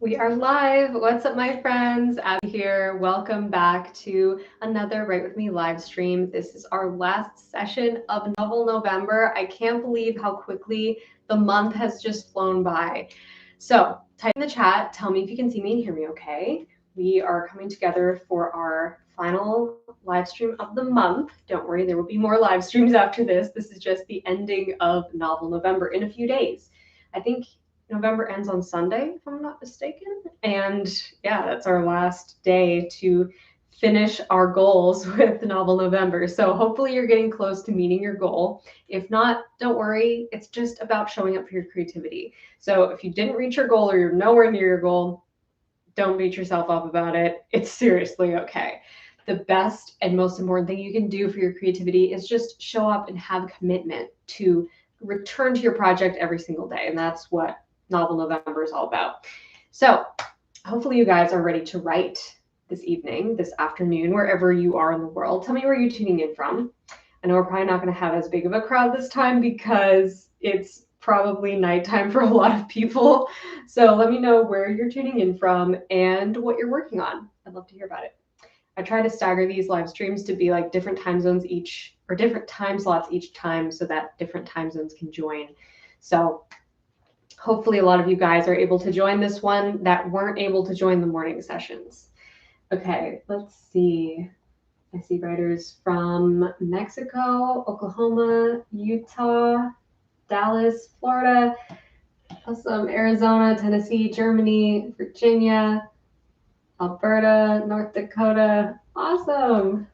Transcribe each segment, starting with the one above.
We are live. What's up, my friends? Abby here. Welcome back to another Write With Me live stream. This is our last session of Novel November. I can't believe how quickly the month has just flown by. So type in the chat. Tell me if you can see me and hear me okay. We are coming together for our final live stream of the month. Don't worry, there will be more live streams after this. This is just the ending of Novel November in a few days. I think November ends on Sunday, if I'm not mistaken. And yeah, that's our last day to finish our goals with Novel November. So hopefully you're getting close to meeting your goal. If not, don't worry. It's just about showing up for your creativity. So if you didn't reach your goal or you're nowhere near your goal, don't beat yourself up about it. It's seriously okay. The best and most important thing you can do for your creativity is just show up and have commitment to return to your project every single day. And that's what Novel November is all about. So hopefully you guys are ready to write this evening, this afternoon, wherever you are in the world. Tell me where you're tuning in from. I know we're probably not going to have as big of a crowd this time because it's probably nighttime for a lot of people. So let me know where you're tuning in from and what you're working on. I'd love to hear about it. I try to stagger these live streams to be like different time zones each, or different time slots each time, so that different time zones can join. So hopefully a lot of you guys are able to join this one that weren't able to join the morning sessions. Okay, let's see. I see writers from Mexico, Oklahoma, Utah, Dallas, Florida, awesome, Arizona, Tennessee, Germany, Virginia, Alberta, North Dakota. Awesome.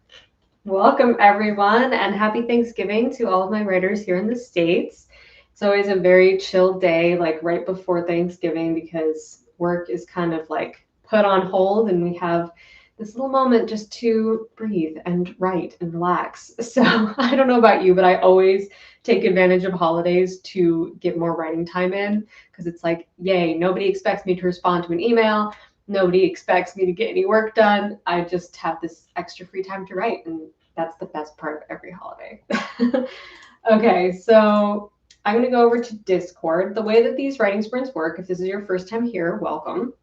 Welcome, everyone, and happy Thanksgiving to all of my writers here in the States. It's always a very chill day, like right before Thanksgiving, because work is kind of like put on hold and we have this little moment just to breathe and write and relax. So I don't know about you, but I always take advantage of holidays to get more writing time in, because it's like, yay, nobody expects me to respond to an email. Nobody expects me to get any work done. I just have this extra free time to write, and that's the best part of every holiday. Okay, so I'm going to go over to Discord. The way that these writing sprints work, if this is your first time here, welcome.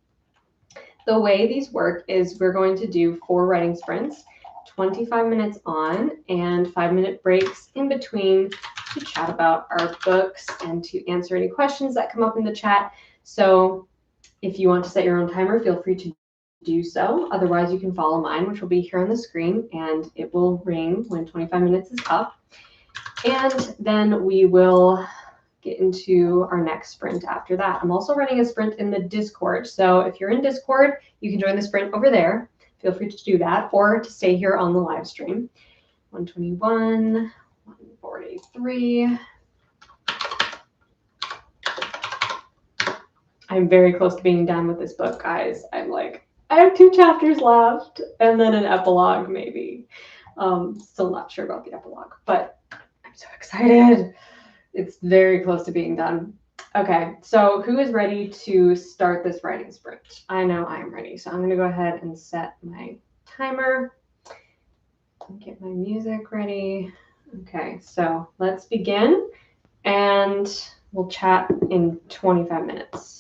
The way these work is we're going to do 4 writing sprints, 25 minutes on and 5-minute breaks in between to chat about our books and to answer any questions that come up in the chat. So if you want to set your own timer, feel free to do so. Otherwise, you can follow mine, which will be here on the screen, and it will ring when 25 minutes is up. And then we will get into our next sprint after that. I'm also running a sprint in the Discord. So if you're in Discord, you can join the sprint over there. Feel free to do that, or to stay here on the live stream. 121, 143. I'm very close to being done with this book, guys. I'm like, I have 2 chapters left and then an epilogue, maybe. Still not sure about the epilogue, but I'm so excited. It's very close to being done. Okay, so who is ready to start this writing sprint? I know I am ready, so I'm going to go ahead and set my timer. Get my music ready. Okay, so let's begin, and we'll chat in 25 minutes.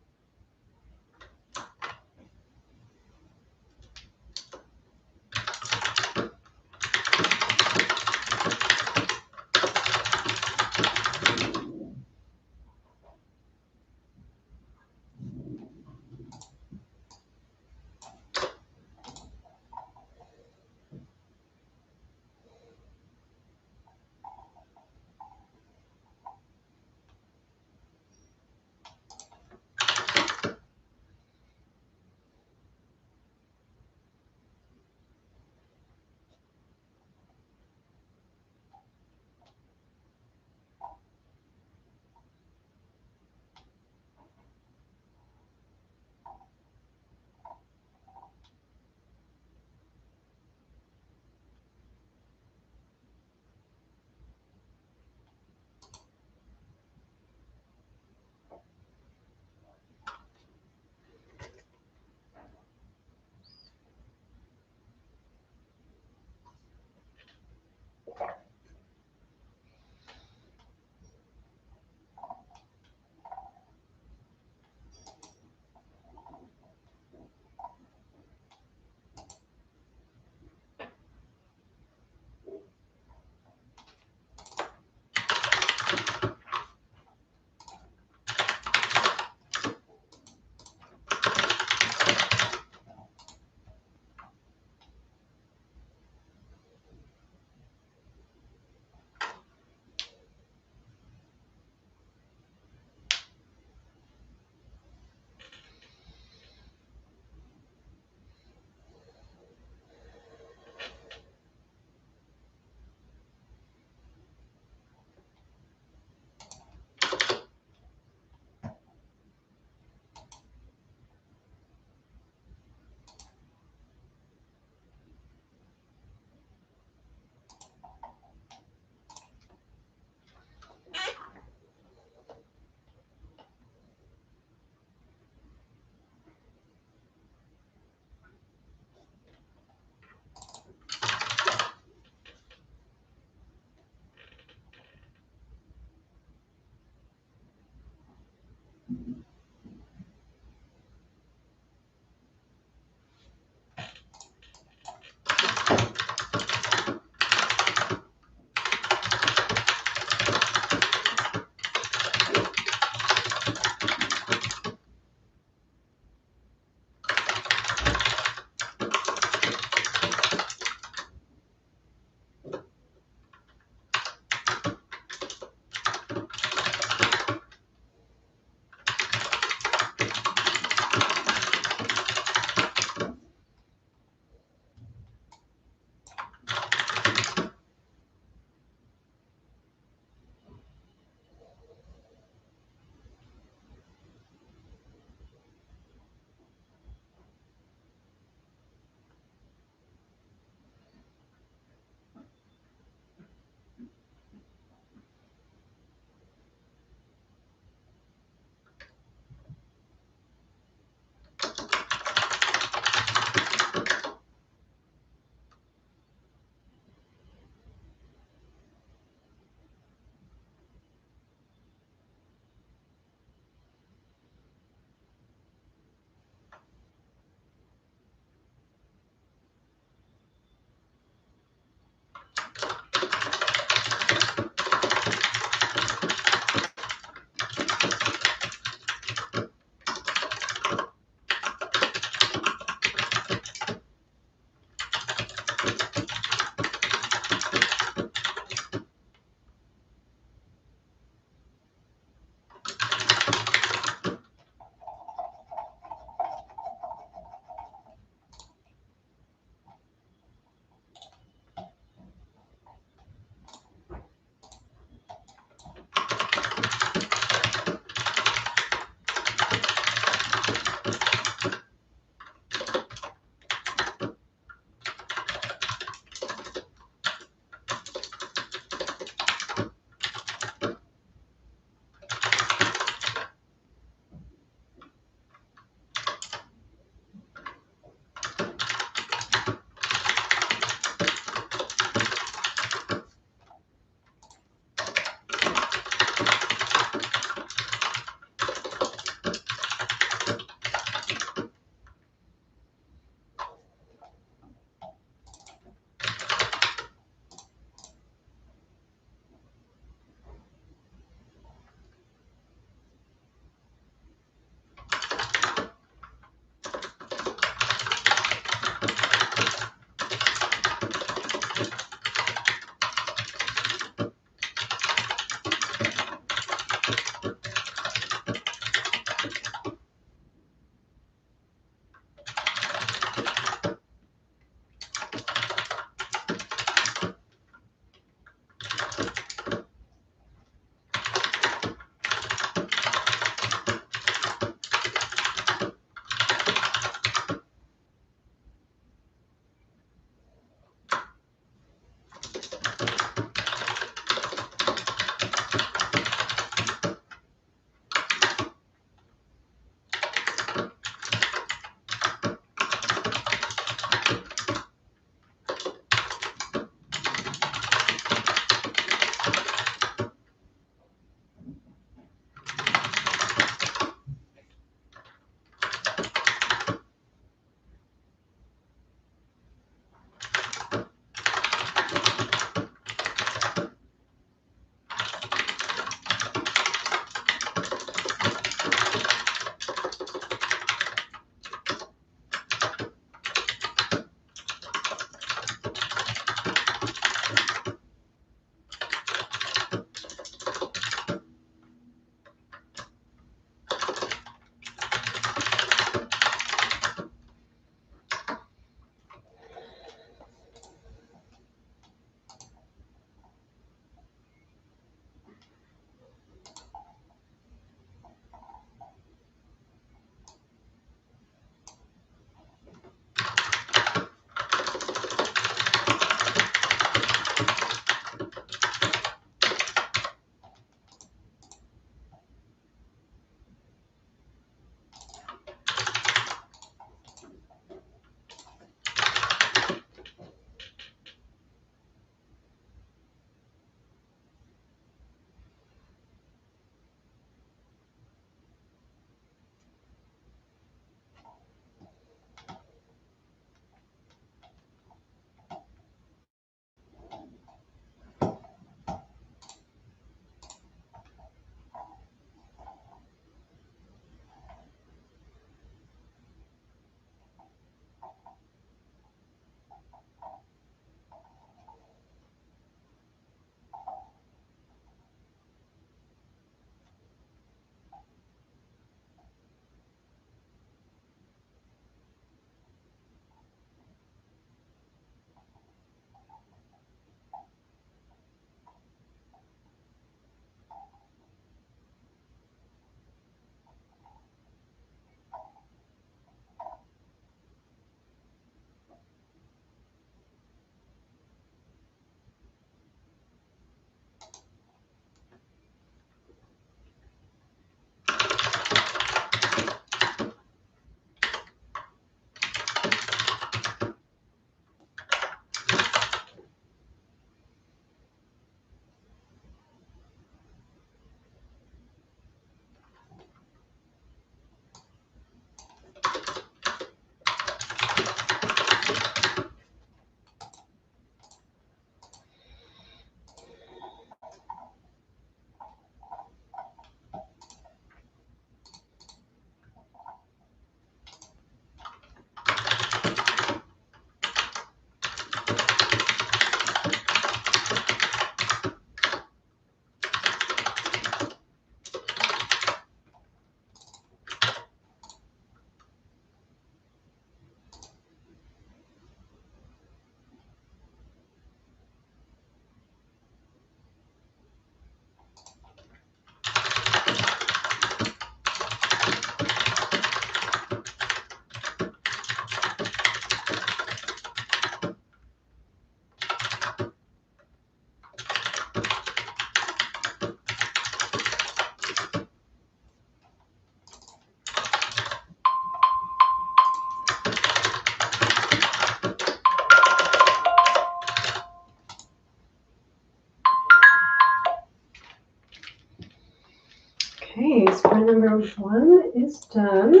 number 1 is done.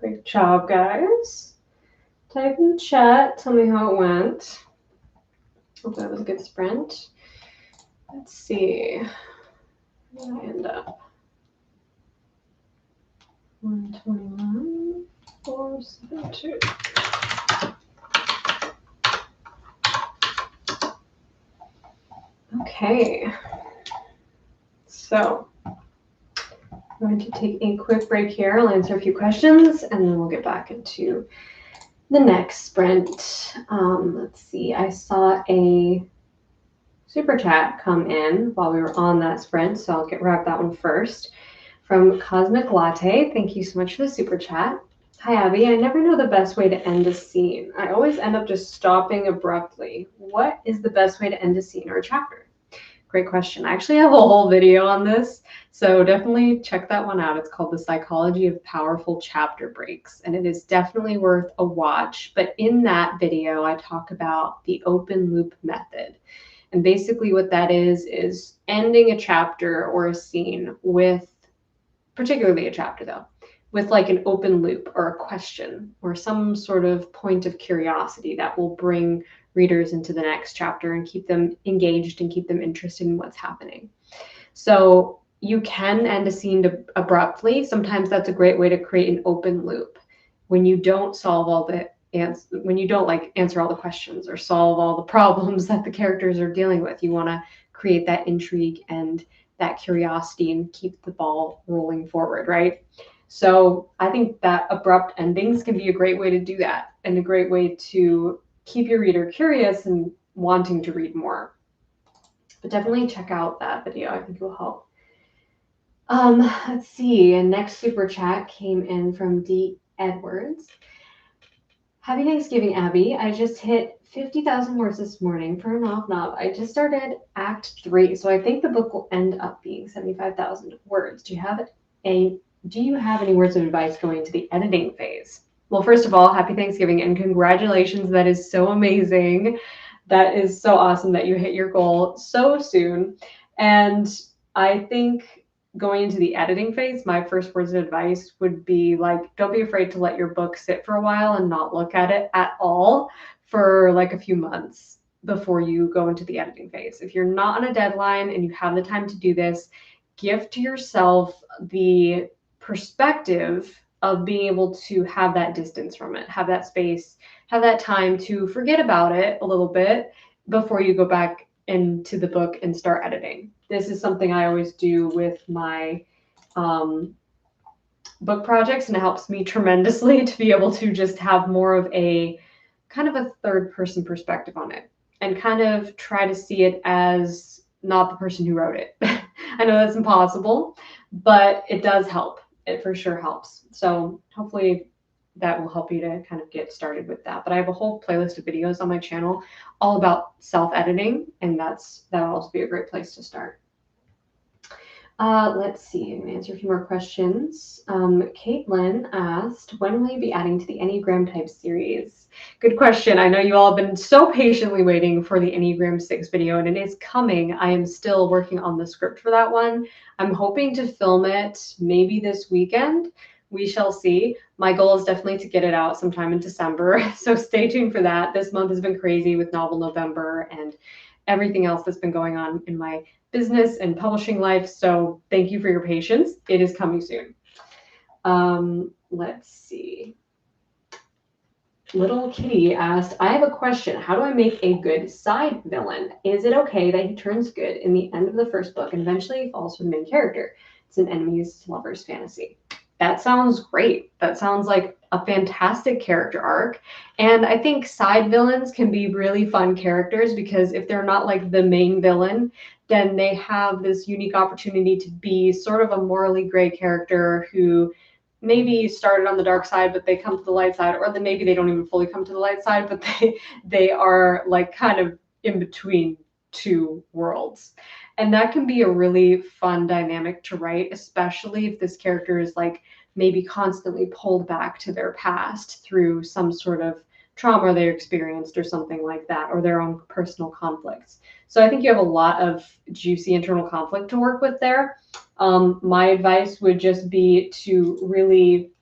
Great job, guys. Type in the chat. Tell me how it went. Hope that was a good sprint. Let's see. Where did I end up? 121, 472. Okay. So I'm going to take a quick break here. I'll answer a few questions and then we'll get back into the next sprint. Let's see. I saw a super chat come in while we were on that sprint, so I'll grab that one first. From Cosmic Latte, thank you so much for the super chat. Hi, Abby. I never know the best way to end a scene. I always end up just stopping abruptly. What is the best way to end a scene or a chapter? Great question. I actually have a whole video on this, so definitely check that one out. It's called The Psychology of Powerful Chapter Breaks, and it is definitely worth a watch. But in that video, I talk about the open loop method. And basically what that is ending a chapter or a scene with, particularly a chapter though, with like an open loop or a question or some sort of point of curiosity that will bring readers into the next chapter and keep them engaged and keep them interested in what's happening. So you can end a scene abruptly. Sometimes that's a great way to create an open loop. When you don't solve all the when you don't like answer all the questions or solve all the problems that the characters are dealing with, you want to create that intrigue and that curiosity and keep the ball rolling forward, right? So I think that abrupt endings can be a great way to do that and a great way to keep your reader curious and wanting to read more. But definitely check out that video. I think it will help. Let's see. And next super chat came in from D. Edwards. Happy Thanksgiving, Abby. I just hit 50,000 words this morning for a knob. I just started Act 3, so I think the book will end up being 75,000 words. Do you have any words of advice going into the editing phase? Well, first of all, happy Thanksgiving and congratulations. That is so amazing. That is so awesome that you hit your goal so soon. And I think going into the editing phase, my first words of advice would be like, don't be afraid to let your book sit for a while and not look at it at all for like a few months before you go into the editing phase. If you're not on a deadline and you have the time to do this, give to yourself the perspective of being able to have that distance from it, have that space, have that time to forget about it a little bit before you go back into the book and start editing. This is something I always do with my book projects, and it helps me tremendously to be able to just have more of a kind of a third person perspective on it and kind of try to see it as not the person who wrote it. I know that's impossible, but it does help. It for sure helps. So hopefully that will help you to kind of get started with that. But I have a whole playlist of videos on my channel all about self-editing, and that'll also be a great place to start. Let's see, I'm gonna answer a few more questions. Caitlin asked, when will you be adding to the Enneagram Type series? Good question. I know you all have been so patiently waiting for the Enneagram 6 video, and it is coming. I am still working on the script for that one. I'm hoping to film it maybe this weekend. We shall see. My goal is definitely to get it out sometime in December, so stay tuned for that. This month has been crazy with Novel November and everything else that's been going on in my business and publishing life, so thank you for your patience. It is coming soon. Let's see. Little Kitty asked, I have a question. How do I make a good side villain? Is it okay that he turns good in the end of the first book and eventually falls for the main character? It's an enemies to lovers fantasy. That sounds great. That sounds like a fantastic character arc. And I think side villains can be really fun characters because if they're not like the main villain, then they have this unique opportunity to be sort of a morally gray character who maybe started on the dark side, but they come to the light side, or then maybe they don't even fully come to the light side, but they are like kind of in between two worlds. And that can be a really fun dynamic to write, especially if this character is like maybe constantly pulled back to their past through some sort of trauma they experienced or something like that, or their own personal conflicts. So I think you have a lot of juicy internal conflict to work with there. My advice would just be to really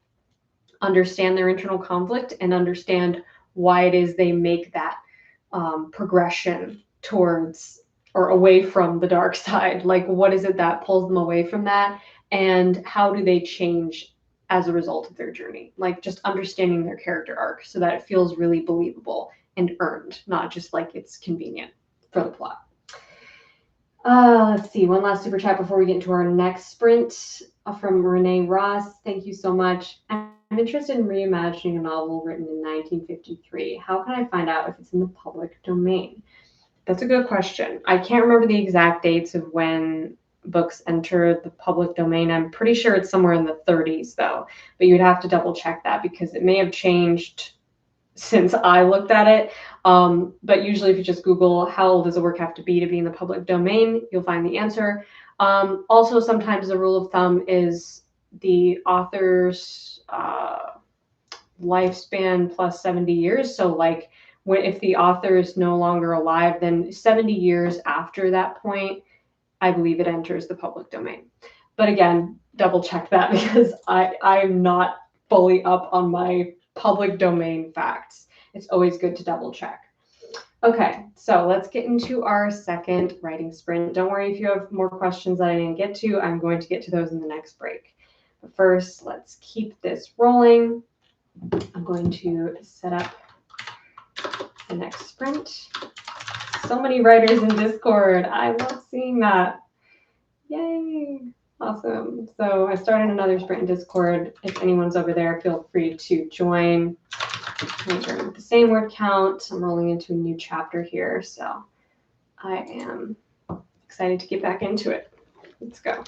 understand their internal conflict and understand why it is they make that progression towards or away from the dark side. Like, what is it that pulls them away from that? And how do they change as a result of their journey? Like, just understanding their character arc so that it feels really believable and earned, not just like it's convenient for the plot. Let's see, one last super chat before we get into our next sprint from Renee Ross. Thank you so much. I'm interested in reimagining a novel written in 1953. How can I find out if it's in the public domain? That's a good question. I can't remember the exact dates of when books enter the public domain. I'm pretty sure it's somewhere in the 30s, though. But you'd have to double check that because it may have changed since I looked at it. But usually if you just Google how old does a work have to be in the public domain, you'll find the answer. Also, sometimes the rule of thumb is the author's lifespan plus 70 years. So like if the author is no longer alive, then 70 years after that point, I believe it enters the public domain. But again, double check that because I'm not fully up on my public domain facts. It's always good to double check. Okay, so let's get into our second writing sprint. Don't worry if you have more questions that I didn't get to. I'm going to get to those in the next break. But first, let's keep this rolling. I'm going to set up the next sprint. So many writers in Discord. I love seeing that. Yay. Awesome. So I started another sprint in Discord. If anyone's over there, feel free to join. I'm starting with the same word count. I'm rolling into a new chapter here. So I am excited to get back into it. Let's go.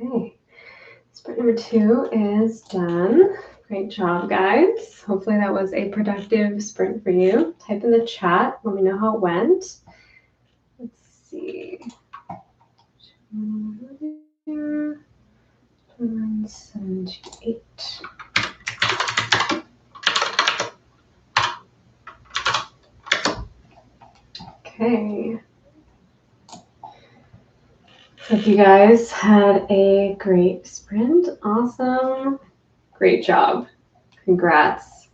Okay, sprint number 2 is done. Great job, guys. Hopefully that was a productive sprint for you. Type in the chat. Let me know how it went. Let's see. 178. Okay. Hope you guys had a great sprint. Awesome. Great job. Congrats.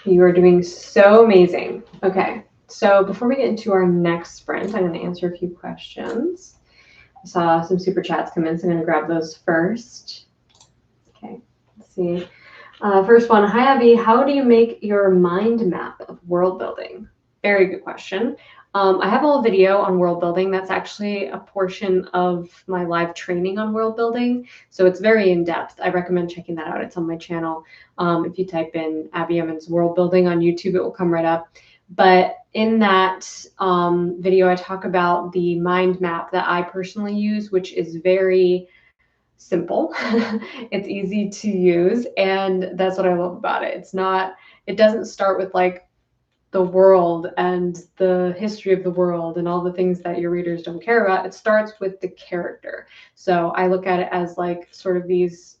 You are doing so amazing. Okay, so before we get into our next sprint, I'm going to answer a few questions. I saw some super chats come in, so I'm going to grab those first. Okay, let's see. First one, hi Abby, how do you make your mind map of world building? Very good question. I have a whole video on world building. That's actually a portion of my live training on world building. So it's very in-depth. I recommend checking that out. It's on my channel. If you type in Abby Emmons world building on YouTube, it will come right up. But in that video, I talk about the mind map that I personally use, which is very simple. It's easy to use, and that's what I love about it. It doesn't start with like the world and the history of the world and all the things that your readers don't care about. It starts with the character. So I look at it as like sort of these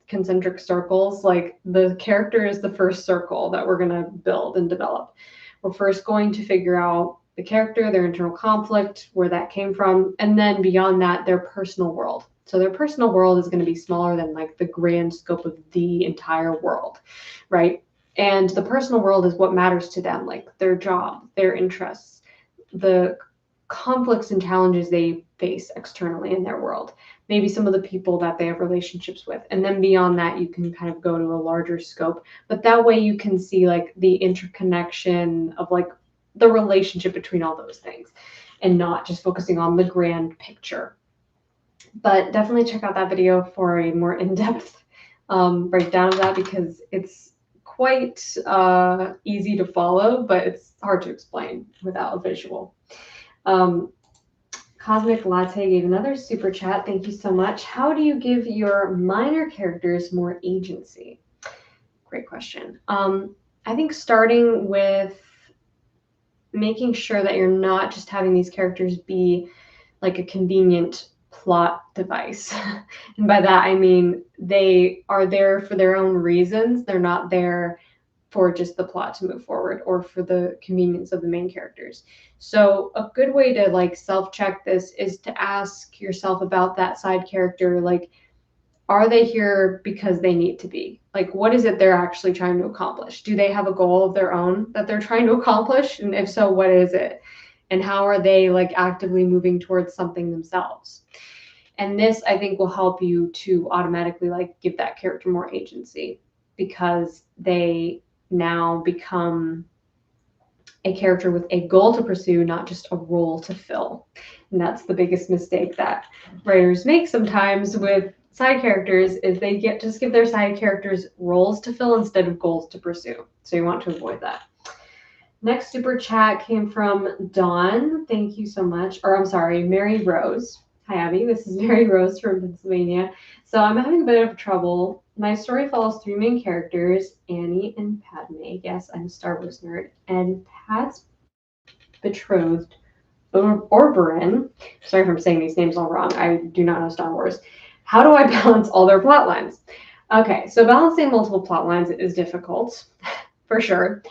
concentric circles. Like the character is the first circle that we're going to build and develop. We're first going to figure out the character, their internal conflict, where that came from, and then beyond that, their personal world. So their personal world is going to be smaller than like the grand scope of the entire world, right? And the personal world is what matters to them, like their job, their interests, the conflicts and challenges they face externally in their world, maybe some of the people that they have relationships with. And then beyond that, you can kind of go to a larger scope. But that way you can see like the interconnection of like the relationship between all those things and not just focusing on the grand picture. But definitely check out that video for a more in-depth breakdown of that, because it's quite easy to follow, but it's hard to explain without a visual. Cosmic Latte gave another super chat. Thank you so much. How do you give your minor characters more agency? Great question. I think starting with making sure that you're not just having these characters be like a convenient plot device. And by that, I mean they are there for their own reasons. They're not there for just the plot to move forward or for the convenience of the main characters. So a good way to like self-check this is to ask yourself about that side character. Like, are they here because they need to be? Like, what is it they're actually trying to accomplish? Do they have a goal of their own that they're trying to accomplish? And if so, what is it? And how are they like actively moving towards something themselves? And this, I think, will help you to automatically like give that character more agency, because they now become a character with a goal to pursue, not just a role to fill. And that's the biggest mistake that writers make sometimes with side characters, is they just give their side characters roles to fill instead of goals to pursue. So you want to avoid that. Next super chat came from Dawn. Thank you so much. Or I'm sorry, Mary Rose. Hi, Abby. This is Mary Rose from Pennsylvania. So I'm having a bit of trouble. My story follows 3 main characters, Annie and Padme. Yes, I'm a Star Wars nerd. And Pad's betrothed, Oberyn. Sorry if I'm saying these names all wrong. I do not know Star Wars. How do I balance all their plot lines? Okay, so balancing multiple plot lines is difficult, for sure.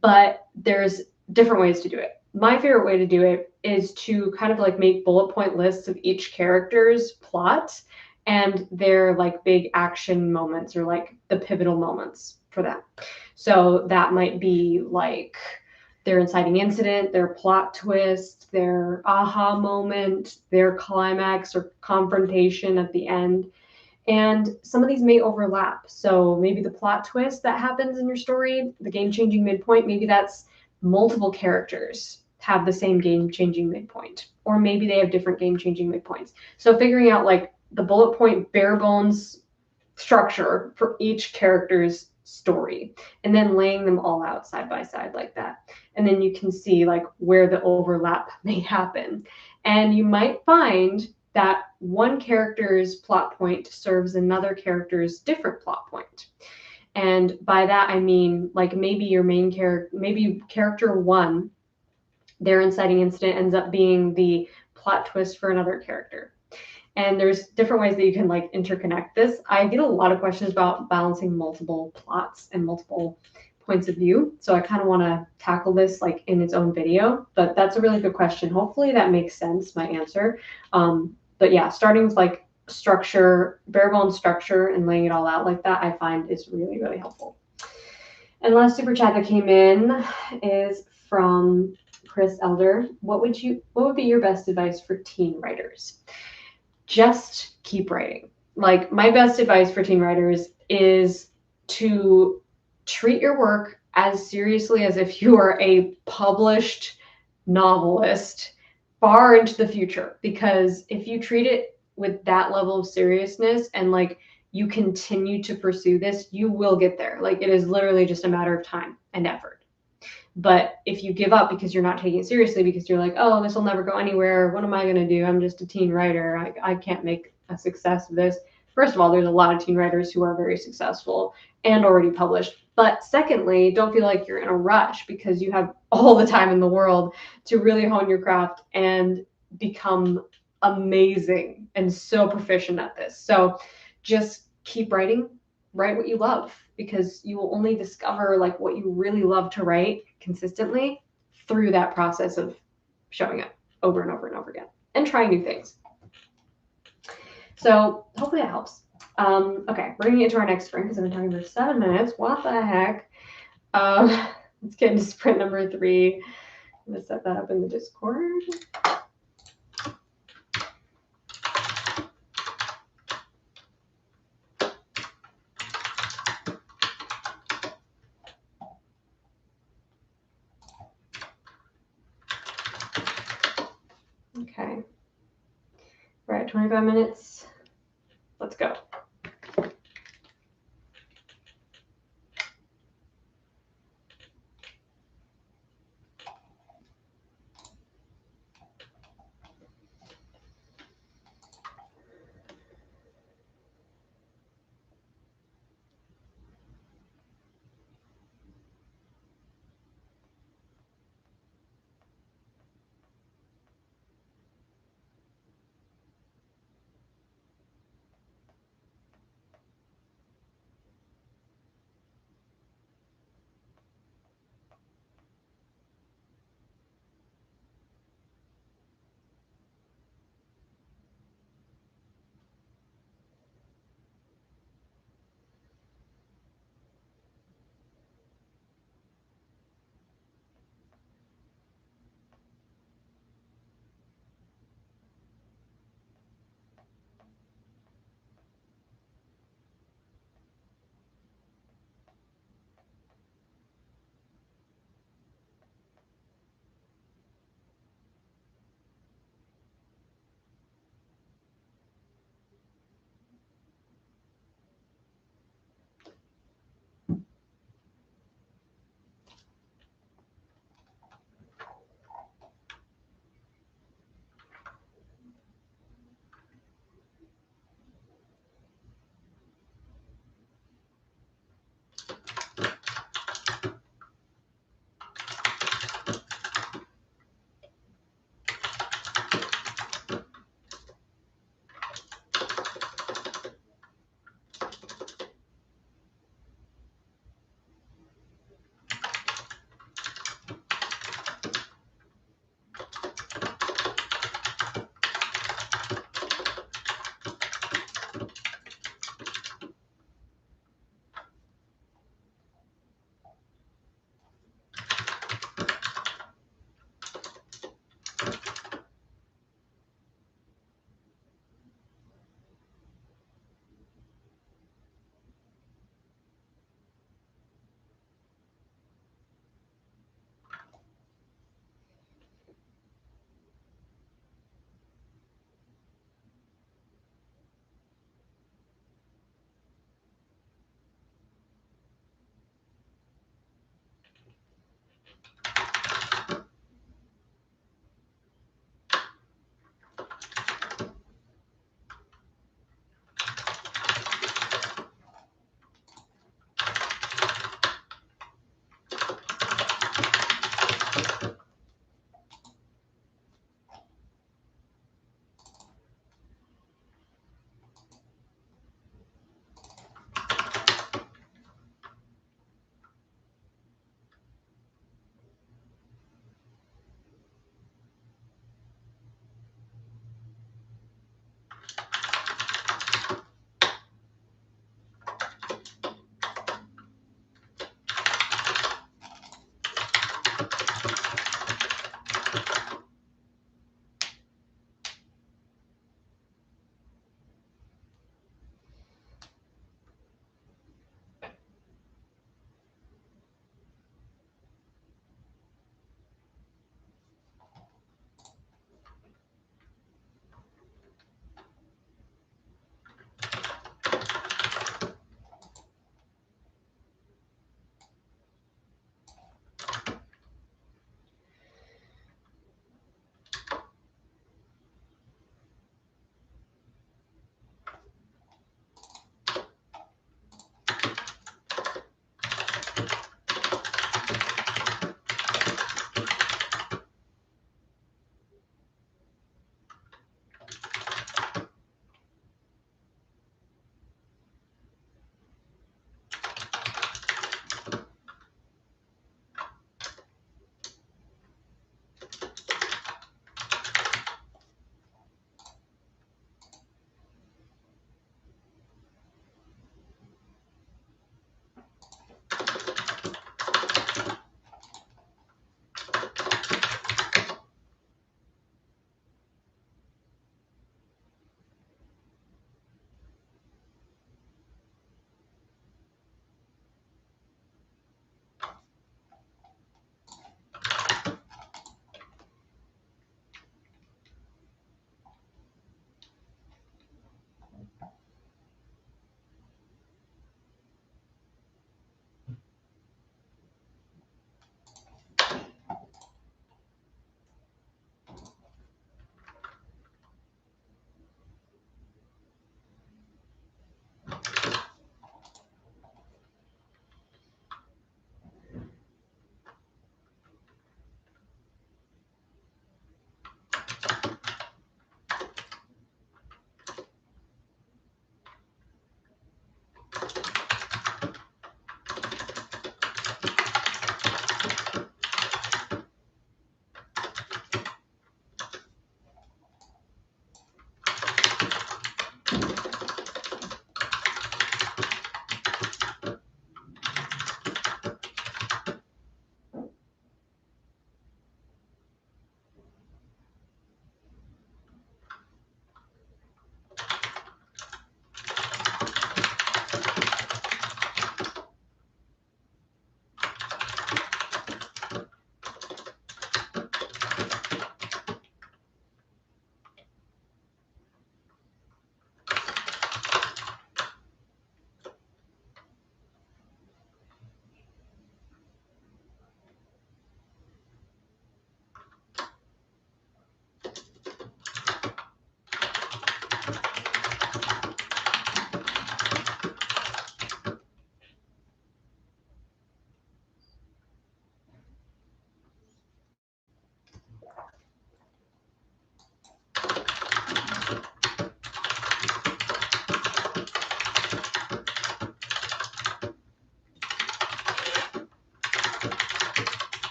But there's different ways to do it. My favorite way to do it is to kind of like make bullet point lists of each character's plot and their like big action moments, or like the pivotal moments for them. So that might be like their inciting incident, their plot twist, their aha moment, their climax or confrontation at the end. And some of these may overlap. So maybe the plot twist that happens in your story, the game-changing midpoint, maybe that's multiple characters have the same game-changing midpoint. Or maybe they have different game-changing midpoints. So figuring out like the bullet point bare bones structure for each character's story, and then laying them all out side by side like that. And then you can see like where the overlap may happen. And you might find that one character's plot point serves another character's different plot point. And by that, I mean, like maybe your main character, maybe character one, their inciting incident ends up being the plot twist for another character. And there's different ways that you can like interconnect this. I get a lot of questions about balancing multiple plots and multiple points of view. So I kind of want to tackle this like in its own video, but that's a really good question. Hopefully that makes sense, my answer. But yeah, starting with like structure, bare bones structure and laying it all out like that, I find is really, really helpful. And last super chat that came in is from Chris Elder. What would be your best advice for teen writers? Just keep writing. Like my best advice for teen writers is to treat your work as seriously as if you are a published novelist far into the future. Because if you treat it with that level of seriousness and like you continue to pursue this, you will get there. Like it is literally just a matter of time and effort. But if you give up because you're not taking it seriously, because you're like, oh, this will never go anywhere. What am I going to do? I'm just a teen writer. I can't make a success of this. First of all, there's a lot of teen writers who are very successful and already published. But secondly, don't feel like you're in a rush because you have all the time in the world to really hone your craft and become amazing and so proficient at this. So just keep writing, write what you love, because you will only discover like what you really love to write consistently through that process of showing up over and over and over again and trying new things. So hopefully that helps. Okay, we're gonna get to our next sprint because I've been talking for 7 minutes. What the heck? Let's get into sprint number 3. I'm gonna set that up in the Discord. Okay, we're at 25 minutes. Let's go.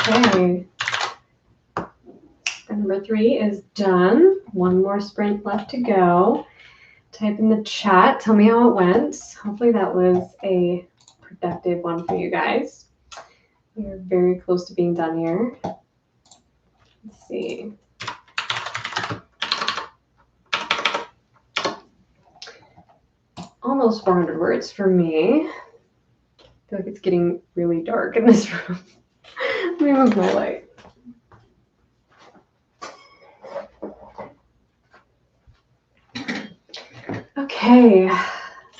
Okay. Number 3 is done. One more sprint left to go. Type in the chat. Tell me how it went. Hopefully that was a productive one for you guys. We are very close to being done here. Let's see. Almost 400 words for me. I feel like it's getting really dark in this room. Let me move my light. Okay,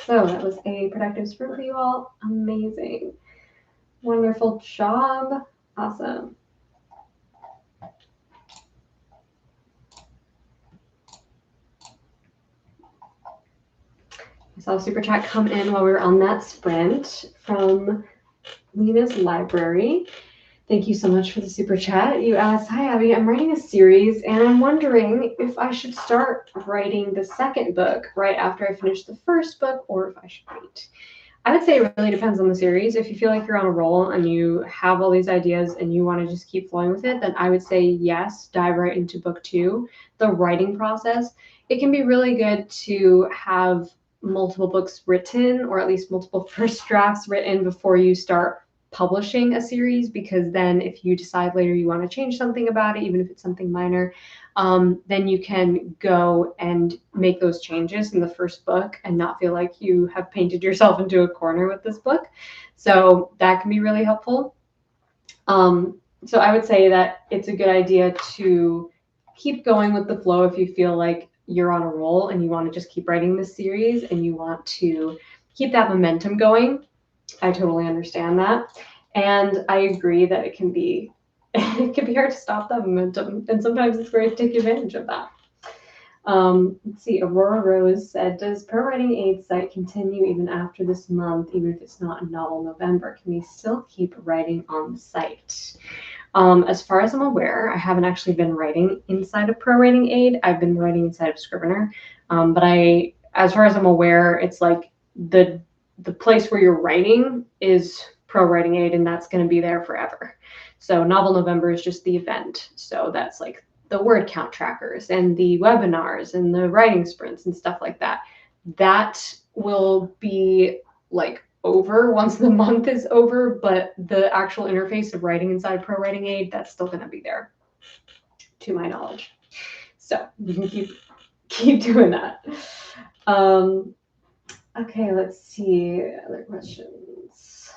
so that was a productive sprint for you all. Amazing. Wonderful job. Awesome. I saw a super chat come in while we were on that sprint from Lena's Library. Thank you so much for the super chat. You asked, hi, Abby, I'm writing a series and I'm wondering if I should start writing the second book right after I finish the first book or if I should wait. I would say it really depends on the series. If you feel like you're on a roll and you have all these ideas and you want to just keep flowing with it, then I would say yes, dive right into book 2. The writing process, it can be really good to have multiple books written or at least multiple first drafts written before you start publishing a series, because then if you decide later you want to change something about it, even if it's something minor, then you can go and make those changes in the first book and not feel like you have painted yourself into a corner with this book. So that can be really helpful. So I would say that it's a good idea to keep going with the flow if you feel like you're on a roll and you want to just keep writing this series and you want to keep that momentum going. I totally understand that. And I agree that it can be hard to stop that momentum. And sometimes it's great to take advantage of that. Let's see, Aurora Rose said, does Pro Writing Aid site continue even after this month, even if it's not a novel November? Can we still keep writing on the site? As far as I'm aware, I haven't actually been writing inside of Pro Writing Aid. I've been writing inside of Scrivener. But as far as I'm aware, it's like the place where you're writing is Pro Writing Aid, and that's going to be there forever. So Novel November is just the event. So that's like the word count trackers and the webinars and the writing sprints and stuff like that. That will be like over once the month is over, but the actual interface of writing inside Pro Writing Aid, that's still going to be there, to my knowledge. So you can keep doing that. Okay, let's see other questions.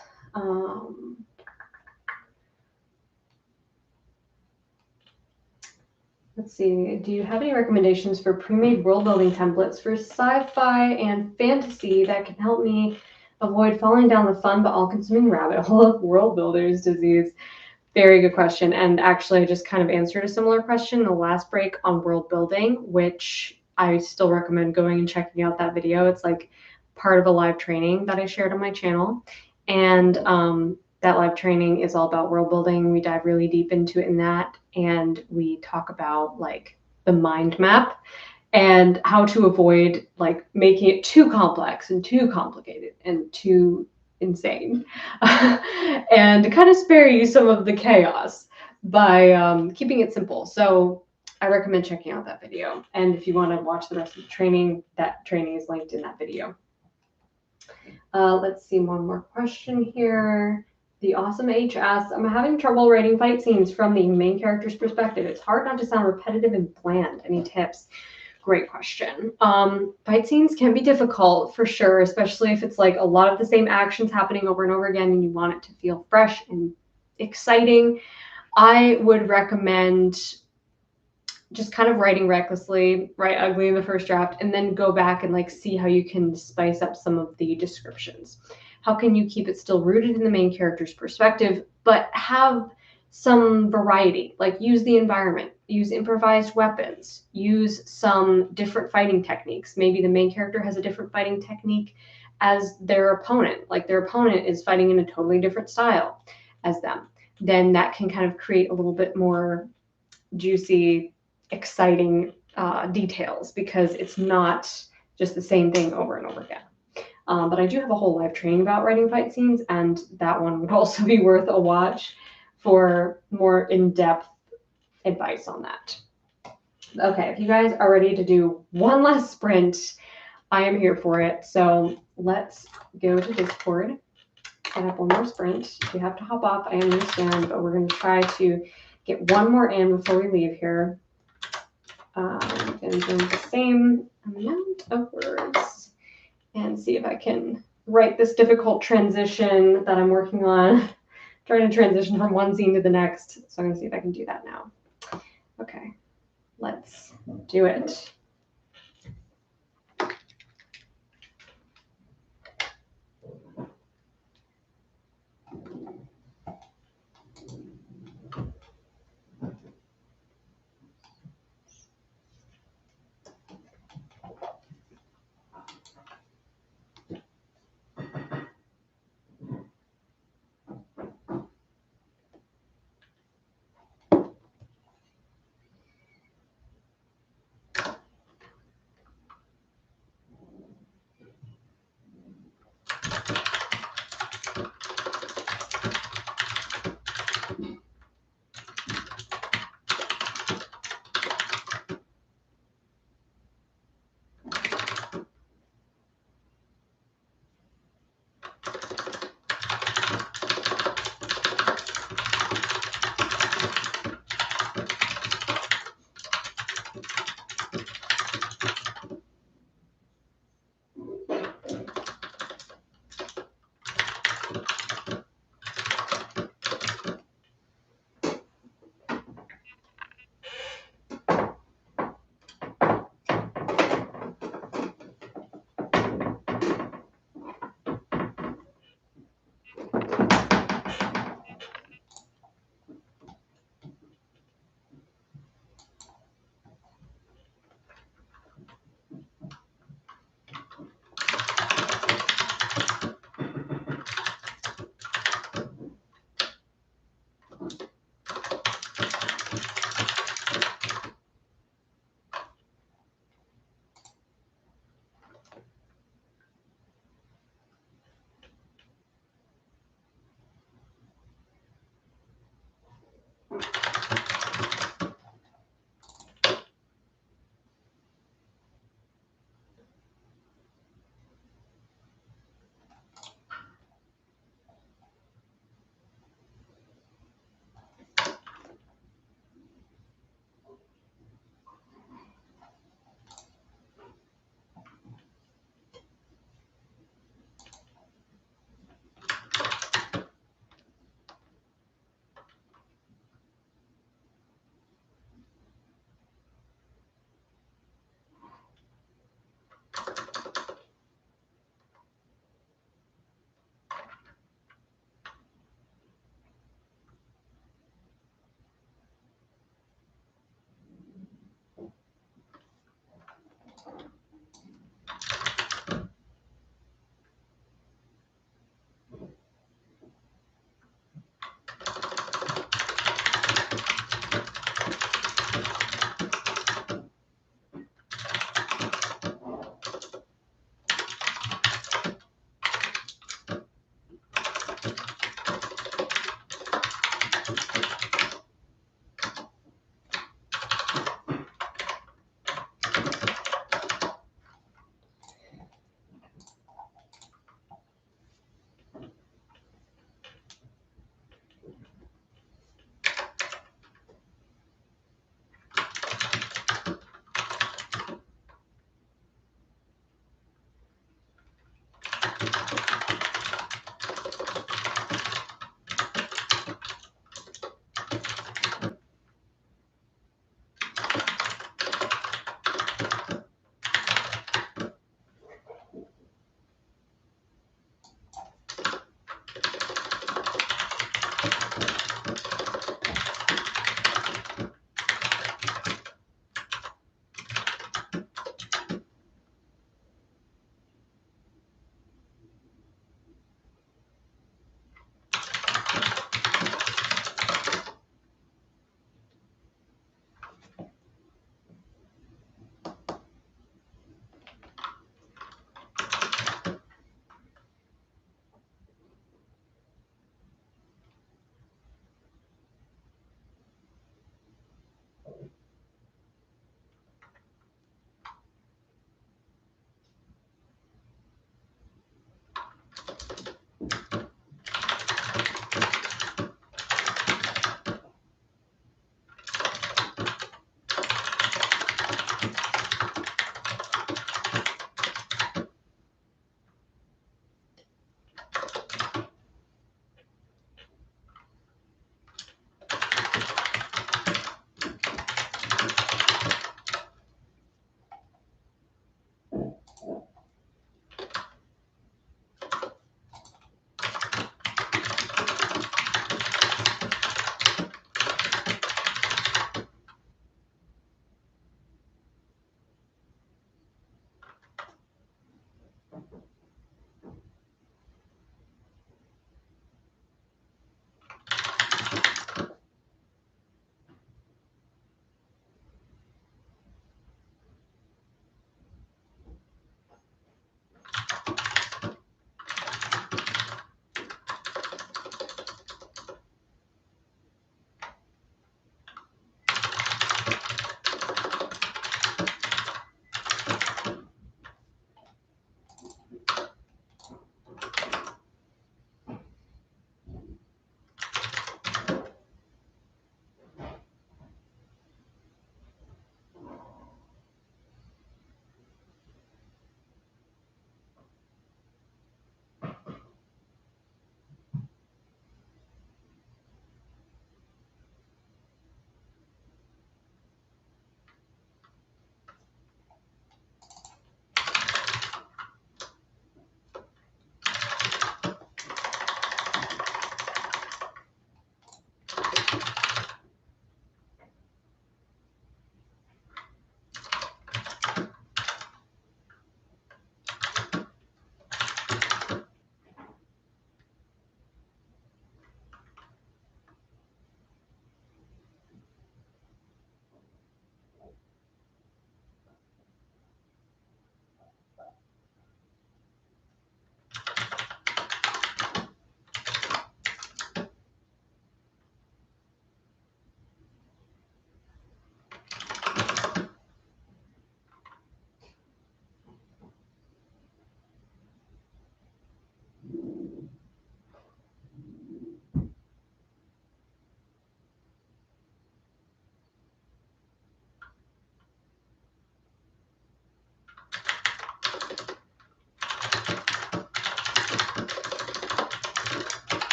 Let's see, do you have any recommendations for pre-made world-building templates for sci-fi and fantasy that can help me avoid falling down the fun but all-consuming rabbit hole of world builders disease? Very good question. And actually, I just kind of answered a similar question in the last break on world building, which I still recommend going and checking out that video. It's like part of a live training that I shared on my channel. And that live training is all about world building. We dive really deep into it in that. And we talk about like the mind map and how to avoid like making it too complex and too complicated and too insane and to kind of spare you some of the chaos by keeping it simple. So I recommend checking out that video. And if you want to watch the rest of the training, that training is linked in that video. Let's see, one more question here. The Awesome H asks, I'm having trouble writing fight scenes from the main character's perspective. It's hard not to sound repetitive and bland. Any tips? Great question. Fight scenes can be difficult for sure, especially if it's like a lot of the same actions happening over and over again and you want it to feel fresh and exciting. I would recommend just kind of writing recklessly, write ugly in the first draft, and then go back and like see how you can spice up some of the descriptions. How can you keep it still rooted in the main character's perspective, but have some variety? Like use the environment, use improvised weapons, use some different fighting techniques. Maybe the main character has a different fighting technique as their opponent. Like their opponent is fighting in a totally different style as them. Then that can kind of create a little bit more juicy, exciting details because it's not just the same thing over and over again. But I do have a whole live training about writing fight scenes, and that one would also be worth a watch for more in-depth advice on that. Okay, if you guys are ready to do one last sprint, I am here for it. So let's go to Discord, set up one more sprint. If you have to hop off, I understand, but we're going to try to get one more in before we leave here. And do the same amount of words and see if I can write this difficult transition that I'm working on, trying to transition from one scene to the next. So I'm going to see if I can do that now. Okay, let's do it.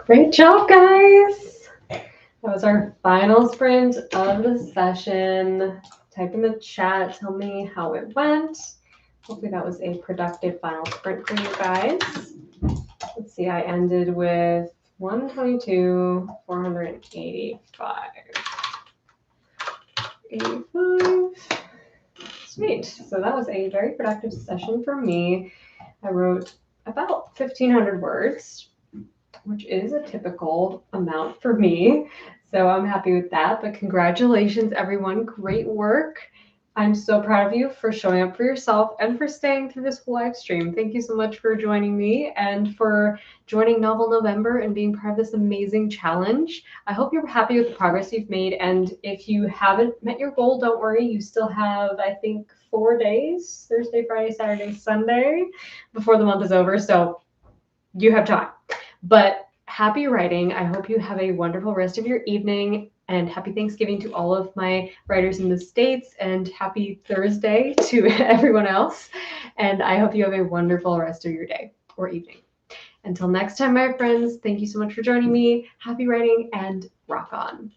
Great job, guys. That was our final sprint of the session. Type in the chat, tell me how it went. Hopefully that was a productive final sprint for you guys. Let's see, I ended with 122, 485. 85. Sweet. So that was a very productive session for me. I wrote about 1,500 words, which is a typical amount for me. So I'm happy with that. But congratulations, everyone. Great work. I'm so proud of you for showing up for yourself and for staying through this whole live stream. Thank you so much for joining me and for joining Novel November and being part of this amazing challenge. I hope you're happy with the progress you've made. And if you haven't met your goal, don't worry. You still have, I think, 4 days, Thursday, Friday, Saturday, Sunday, before the month is over. So you have time. But happy writing. I hope you have a wonderful rest of your evening, and happy Thanksgiving to all of my writers in the States, and happy Thursday to everyone else. And I hope you have a wonderful rest of your day or evening. Until next time, my friends, thank you so much for joining me. Happy writing and rock on.